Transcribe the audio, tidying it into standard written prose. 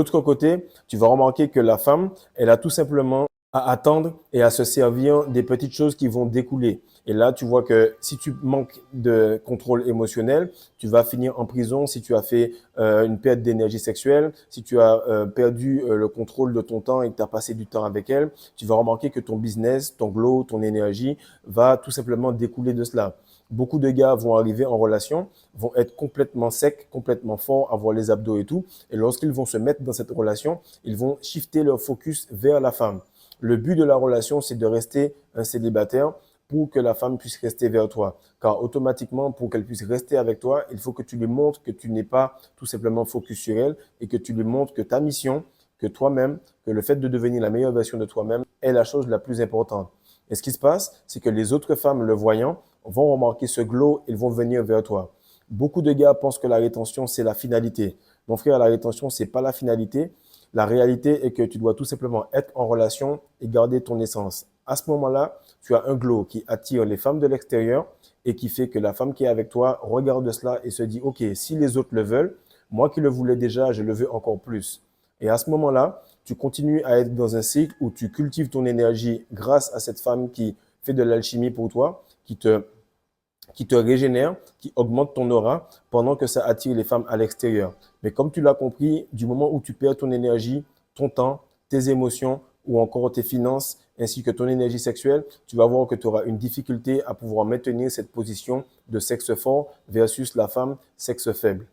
De l'autre côté, tu vas remarquer que la femme, elle a tout simplement à attendre et à se servir des petites choses qui vont découler. Et là, tu vois que si tu manques de contrôle émotionnel, tu vas finir en prison si tu as fait une perte d'énergie sexuelle, si tu as perdu le contrôle de ton temps et que tu as passé du temps avec elle, tu vas remarquer que ton business, ton glow, ton énergie va tout simplement découler de cela. Beaucoup de gars vont arriver en relation, vont être complètement secs, complètement forts, avoir les abdos et tout. Et lorsqu'ils vont se mettre dans cette relation, ils vont shifter leur focus vers la femme. Le but de la relation, c'est de rester un célibataire pour que la femme puisse rester vers toi. Car automatiquement, pour qu'elle puisse rester avec toi, il faut que tu lui montres que tu n'es pas tout simplement focus sur elle et que tu lui montres que ta mission, que toi-même, que le fait de devenir la meilleure version de toi-même est la chose la plus importante. Et ce qui se passe, c'est que les autres femmes, le voyant, vont remarquer ce glow, ils vont venir vers toi. Beaucoup de gars pensent que la rétention, c'est la finalité. Mon frère, la rétention, c'est pas la finalité. La réalité est que tu dois tout simplement être en relation et garder ton essence. À ce moment-là, tu as un glow qui attire les femmes de l'extérieur et qui fait que la femme qui est avec toi regarde cela et se dit, OK, si les autres le veulent, moi qui le voulais déjà, je le veux encore plus. Et à ce moment-là, tu continues à être dans un cycle où tu cultives ton énergie grâce à cette femme qui fait de l'alchimie pour toi, qui te régénère, qui augmente ton aura pendant que ça attire les femmes à l'extérieur. Mais comme tu l'as compris, du moment où tu perds ton énergie, ton temps, tes émotions ou encore tes finances ainsi que ton énergie sexuelle, tu vas voir que tu auras une difficulté à pouvoir maintenir cette position de sexe fort versus la femme sexe faible.